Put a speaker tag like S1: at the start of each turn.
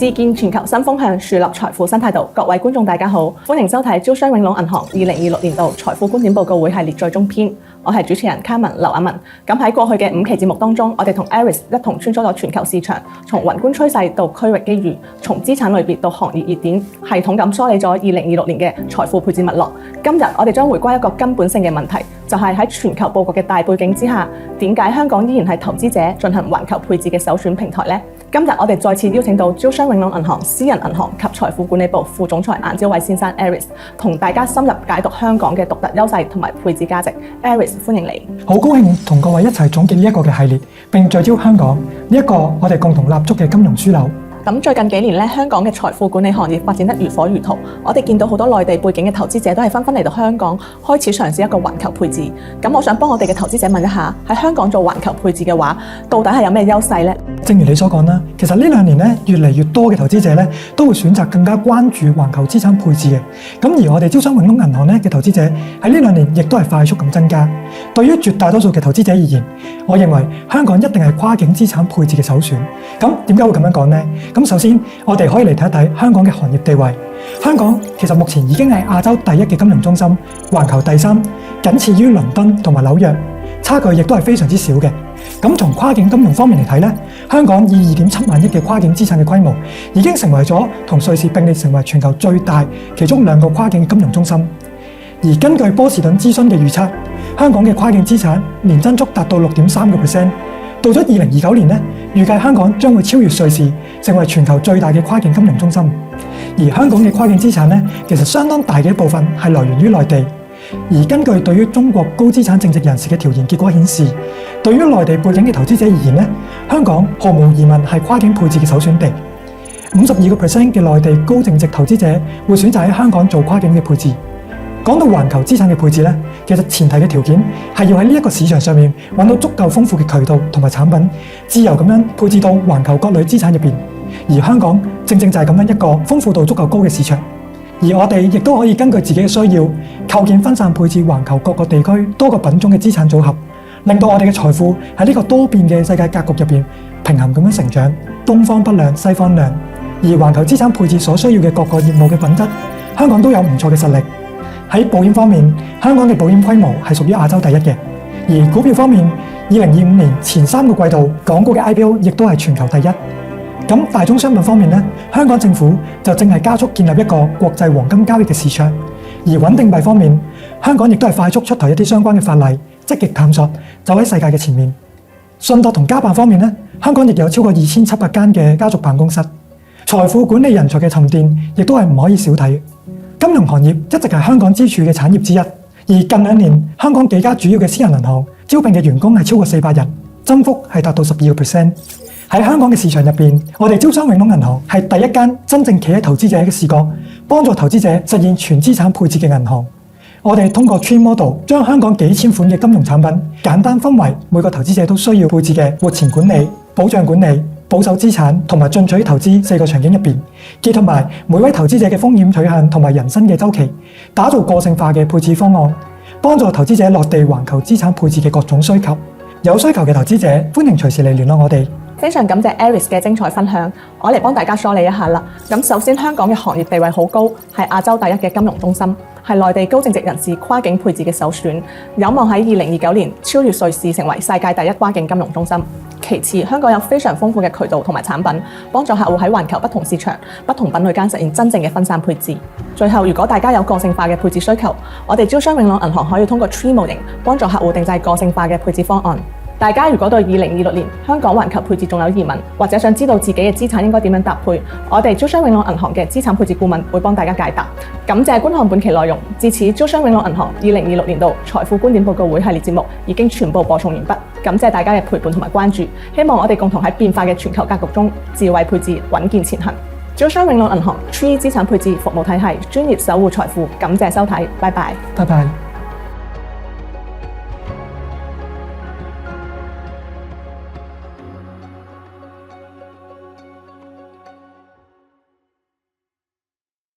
S1: 自建全球新風向，樹立財富新態度。各位觀眾大家好，歡迎收睇招商永隆銀行2026年度財富觀點報告會系列最終篇。我係主持人卡文劉雅文。咁喺過去嘅5期節目當中，我哋同 Aris 一同穿梭咗全球市場，從宏觀趨勢到區域機遇，從資產類別到行業熱點，系統咁梳理咗2026年嘅財富配置脈絡。今日我哋將回歸一個根本性嘅問題，就係喺全球佈局嘅大背景之下，點解香港依然係投資者進行環球配置嘅首選平台呢？今日我哋再次邀請到招商永隆銀行私人銀行及財富管理部副總裁顏朝偉先生 Aris， 同大家深入解讀香港嘅獨特優勢同埋配置價值。Aris， 歡迎你。
S2: 好高興同各位一齊總結呢一個嘅系列，並聚焦香港呢一個我哋共同立足嘅金融樞紐。
S1: 咁最近幾年咧，香港嘅財富管理行業發展得如火如荼。我哋見到好多內地背景嘅投資者都係紛紛嚟到香港，開始嘗試一個環球配置。咁我想幫我哋嘅投資者問一下，喺香港做環球配置嘅話，到底係有咩優勢呢？
S2: 正如你所講啦，其實呢2年咧，越嚟越多嘅投資者咧都會選擇更加關注環球資產配置嘅。咁而我哋招商永隆銀行咧嘅投資者喺呢2年亦都係快速咁增加。對於絕大多數嘅投資者而言，我認為香港一定係跨境資產配置嘅首選。咁點解會咁樣講呢？咁首先，我哋可以嚟睇一睇香港嘅行業地位。香港其實目前已經係亞洲第1嘅金融中心，環球第3，僅次於倫敦同埋紐約，差距亦都係非常之少嘅。咁從跨境金融方面嚟睇咧，香港以2.7萬億嘅跨境資產嘅規模，已經成為咗同瑞士並列成為全球最大其中2個跨境金融中心。而根據波士頓諮詢嘅預測，香港嘅跨境資產年增速達到6.3%。到咗2029年咧，預計香港將會超越瑞士，成為全球最大嘅跨境金融中心。而香港嘅跨境資產咧，其實相當大嘅一部分係來源於內地。而根據對於中國高資產淨值人士嘅調研結果顯示，對於內地背景嘅投資者而言咧，香港毫無疑問係跨境配置嘅首選地。52% 嘅內地高淨值投資者會選擇喺香港做跨境嘅配置。講到環球資產嘅配置咧，其實前提嘅條件係要喺呢一個市場上面揾到足夠豐富嘅渠道同埋產品，自由咁樣配置到環球各類資產入邊。而香港正正就係咁樣一個豐富度足夠高嘅市場。而我哋亦都可以根據自己嘅需要，構建分散配置環球各個地區多個品種嘅資產組合，令到我哋嘅財富喺呢個多變嘅世界格局入邊平衡咁樣成長，東方不亮西方亮。而環球資產配置所需要嘅各個業務嘅品質，香港都有唔錯嘅實力。喺保險方面，香港嘅保險規模係屬於亞洲第1嘅。而股票方面，2025年前3個季度，港股嘅 IPO 亦都係全球第1。咁大宗商品方面咧，香港政府就正係加速建立一個國際黃金交易嘅市場。而穩定幣方面，香港亦都係快速出台一啲相關嘅法例，積極探索走喺世界嘅前面。信託同家辦方面咧，香港亦有超過2700間嘅家族辦公室。財富管理人才嘅沉澱亦都係唔可以少睇。金融行業一直係香港支柱嘅產業之一，而近2年香港幾家主要嘅私人銀行招聘嘅員工係超過400人，增幅係達到12%。喺香港嘅市場入邊，我哋招商永隆銀行係第1間真正企喺投資者嘅視角，幫助投資者實現全資產配置嘅銀行。我哋通過 Tree Model 將香港幾千款嘅金融產品簡單分為每個投資者都需要配置嘅活錢管理、保障管理、保守資產同埋進取投資4個場景入邊，結合埋每位投資者嘅風險取向同埋人生嘅週期，打造個性化嘅配置方案，幫助投資者落地環球資產配置嘅各種需求。有需求嘅投資者歡迎隨時嚟聯絡我哋。
S1: 非常感謝 Aris 嘅精彩分享，我嚟幫大家梳理一下啦。咁首先，香港嘅行業地位好高，係亞洲第1嘅金融中心，係內地高淨值人士跨境配置嘅首選，有望喺2029年超越瑞士，成為世界第1跨境金融中心。其次，香港有非常豐富嘅渠道同埋產品，幫助客戶喺環球不同市場、不同品類間實現真正嘅分散配置。最後，如果大家有個性化嘅配置需求，我哋招商永隆銀行可以通過 Tree 模型幫助客戶定製個性化嘅配置方案。大家如果對2026年香港環球配置仲有疑問，或者想知道自己嘅資產應該點樣搭配，我哋招商永隆銀行嘅資產配置顧問會幫大家解答。感謝觀看本期內容，至此招商永隆銀行2026年度財富觀點報告會系列節目已經全部播送完畢。感謝大家嘅陪伴同埋關注，希望我哋共同喺變化嘅全球格局中智慧配置，穩健前行。招商永隆銀行 Tree 資產配置服務體系，專業守護財富。感謝收睇，拜拜。
S2: 拜拜。